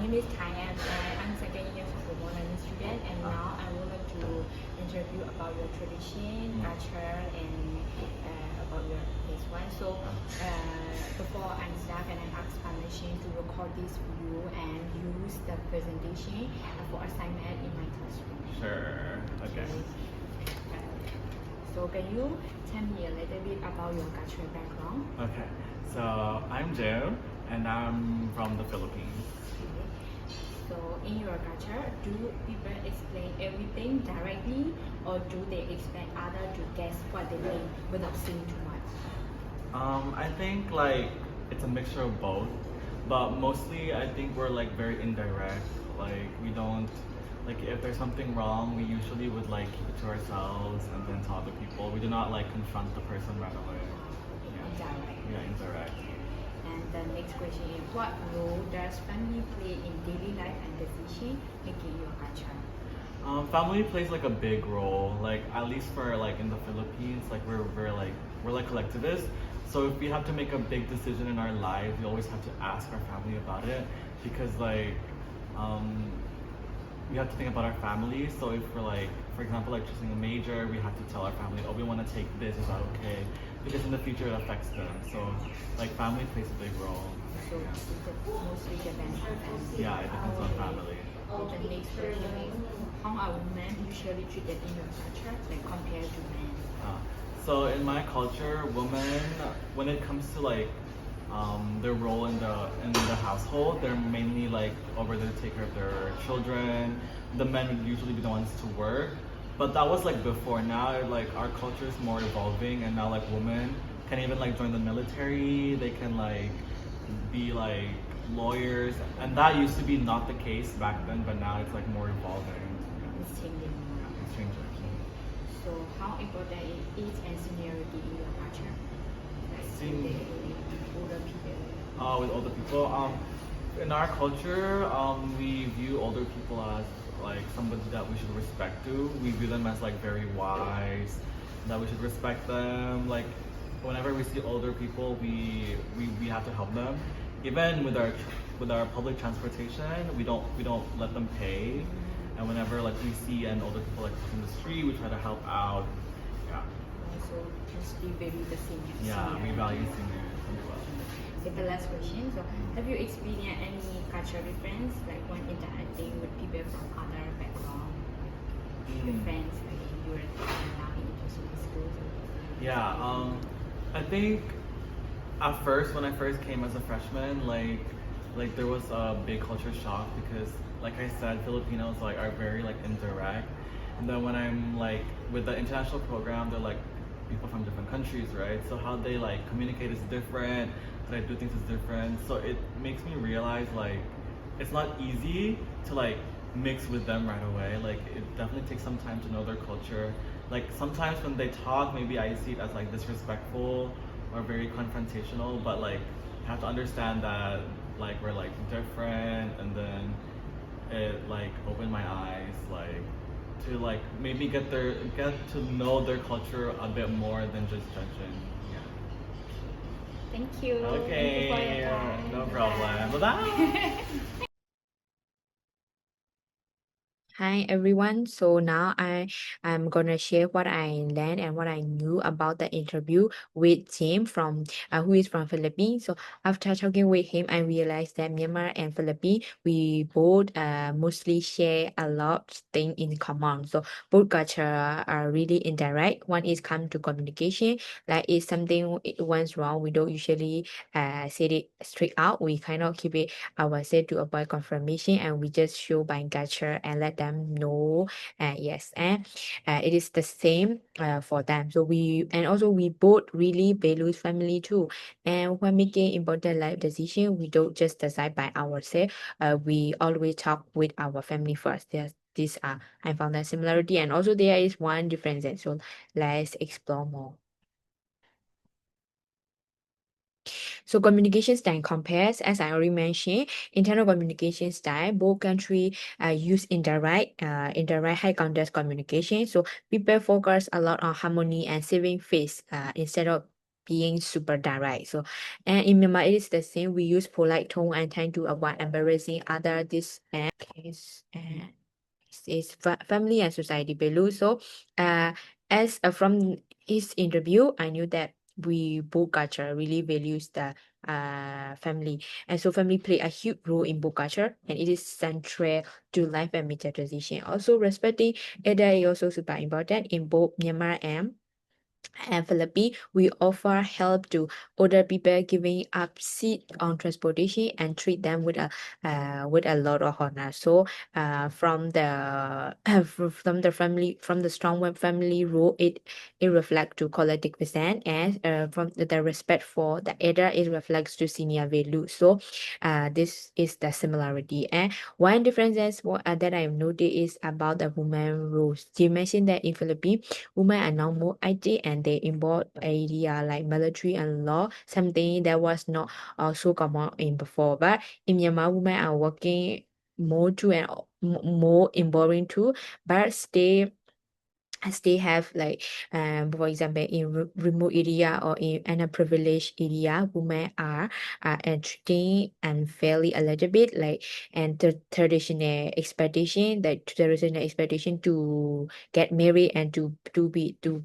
name is Thaian and I'm second year Sophomore learning student and now I would like to interview about your tradition, culture and about your this one. So before I start and I ask permission to record this video and use the presentation for assignment in my classroom. Sure. Okay. So can you tell me a little bit about your cultural background? Okay. So I'm Joe, and I'm from the Philippines. So in your culture, do people explain everything directly or do they expect others to guess what they mean without saying too much? I think like it's a mixture of both, but mostly I think we're like very indirect. Like we don't like if there's something wrong, we usually would like keep it to ourselves and then tell other people. We do not like confront the person right away. Indirect. Yeah, indirect. And the next question is what role does family play in daily life and decision making in your culture? Family plays like a big role. Like at least for like in the Philippines, like we're like collectivists. So if we have to make a big decision in our lives, we always have to ask our family about it because like um, we have to think about our family. So if we're like, for example, like choosing a major, we have to tell our family, oh, we want to take this. Is that okay? Because in the future it affects them. So like family plays a big role. So it mostly depends on family. Yeah, it depends on family. The next question is how are women usually treated in your culture like compared to men? So in my culture, women, when it comes to like their role in the household, they're mainly like over there to take care of their children. The men would usually be the ones to work, but that was like before. Now like our culture is more evolving, and now like women can even like join the military. They can like be like lawyers, and that used to be not the case back then, but now it's like more evolving. It's changing. It's changing. So how important is age and seniority in your culture? With older people. With older people, in our culture, we view older people as like somebody that we should respect to. We view them as like very wise, that we should respect them. Like whenever we see older people, we have to help them. Even with our public transportation, we don't let them pay. And whenever like we see an older people like in the street, we try to help out. Yeah. So just be very the senior. Yeah, we value seniors as well. So the last question. So have you experienced any cultural difference like when interacting with people from other background? With friends like in your now in international schools? Yeah, I think at first when I first came as a freshman, like there was a big culture shock because like I said, Filipinos like are very like indirect. And then when I'm like with the international program, they're like people from different countries, right? So how they like communicate is different, how they do things is different. So it makes me realize like it's not easy to like mix with them right away. Like it definitely takes some time to know their culture. Like sometimes when they talk, maybe I see it as like disrespectful or very confrontational, but like you have to understand that like we're like different, and then it like opened my eyes like to like maybe get to know their culture a bit more than just judging. Yeah. Thank you. Okay. Thank you for your time. No problem. Bye. Hi everyone. So now I'm gonna share what I learned and what I knew about the interview with James from who is from Philippines. So after talking with him, I realized that Myanmar and Philippines we both mostly share a lot of things in common. So both culture are really indirect. One is come to communication. Like if something went wrong, we don't usually say it straight out. We kind of keep it ourselves to avoid confirmation, and we just show by culture and let them know. Yes, and it is the same for them. So we both really value family too. And when making important life decision, we don't just decide by ourselves. We always talk with our family first. Yes, these are I found that similarity, and also there is one difference. And so let's explore more. So communication style compares, as I already mentioned, internal communication style. Both countries use indirect high context communication. So people focus a lot on harmony and saving face instead of being super direct. So, and in Myanmar, it is the same. We use polite tone and tend to avoid embarrassing other this and case and is family and society value. So, as from his interview, I knew that we both culture really values the family, and so family play a huge role in both culture, and it is central to life and media tradition. Also, respecting elder is also super important in both Myanmar and Philippines. We offer help to older people, giving up seat on transportation and treat them with a lot of honor. So from the from the strong family rule, it reflects to collective percent, and from the respect for the elder, it reflects to senior value. So this is the similarity. And one difference that I've noticed is about the women rules. You mentioned that in Philippines, women are now more active and they involve area like military and law, something that was not so common in before. But in Myanmar, women are working more too and more involved too, but stay as they have like for example in remote area or in underprivileged area, women are entering and fairly a little bit like, and the traditional expectation to get married and to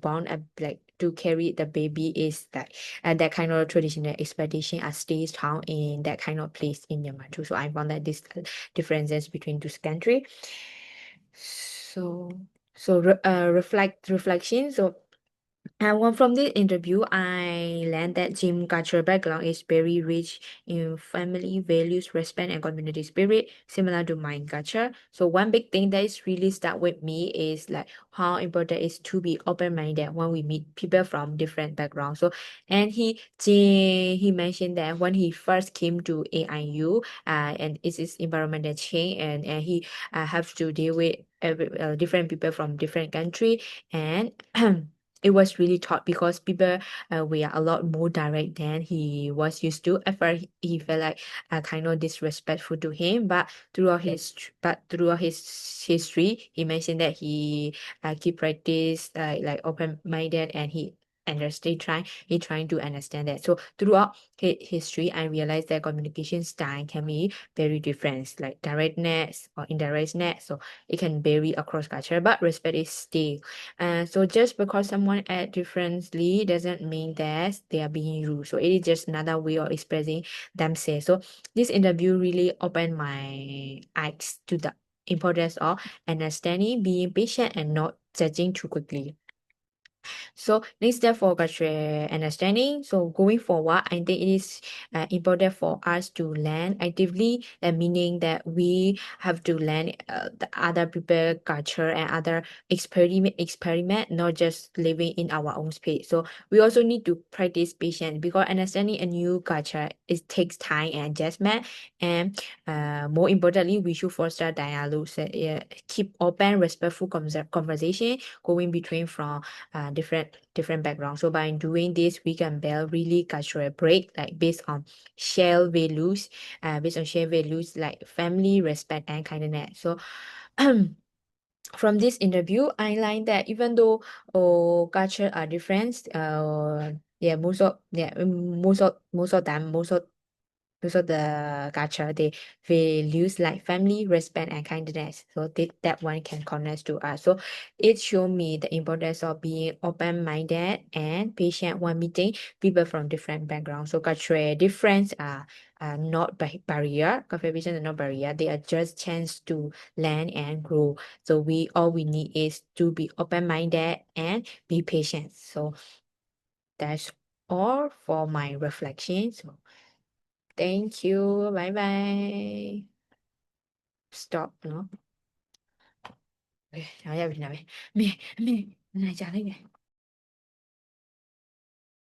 born a like to carry the baby is like, and that kind of traditional expectation are stay strong in that kind of place in Myanmar too. So I found that this differences between two countries. So reflection. So one from this interview, I learned that Jim cultural background is very rich in family values, respect, and community spirit, similar to my culture. So one big thing that is really stuck with me is like how important it is to be open-minded when we meet people from different backgrounds. So and he mentioned that when he first came to AIU, and it's his environment that changed, and he have to deal with different people from different country, and it was really tough because people were a lot more direct than he was used to. At first, he felt like kind of disrespectful to him, but throughout his history, he mentioned that he keep practice like open minded, and he trying to understand that. So throughout history, I realized that communication style can be very different, like directness or indirectness. So it can vary across culture, but respect is still. So just because someone act differently doesn't mean that they are being rude. So it is just another way of expressing themselves. So this interview really opened my eyes to the importance of understanding, being patient, and not judging too quickly. So next step for cultural understanding. So going forward, I think it is important for us to learn actively, meaning that we have to learn the other people culture and other experiment, not just living in our own space. So we also need to practice patience because understanding a new culture it takes time and adjustment. And more importantly, we should foster dialogue, keep open, respectful conversation going between from different backgrounds. So by doing this, we can build really cultural break like based on shared values, like family, respect, and kindness. So from this interview, I learned that even though culture are different, most of the culture they values like family, respect, and kindness. So that one can connect to us. So it showed me the importance of being open-minded and patient when meeting people from different backgrounds. So cultural difference are not barrier. Contribution are not barrier. They are just chance to learn and grow. So all we need is to be open-minded and be patient. So that's all for my reflection. So thank you. Bye bye. Stop, no? Okay, nói ra Việt Nam. Mẹ, mẹ, này trả lời nè.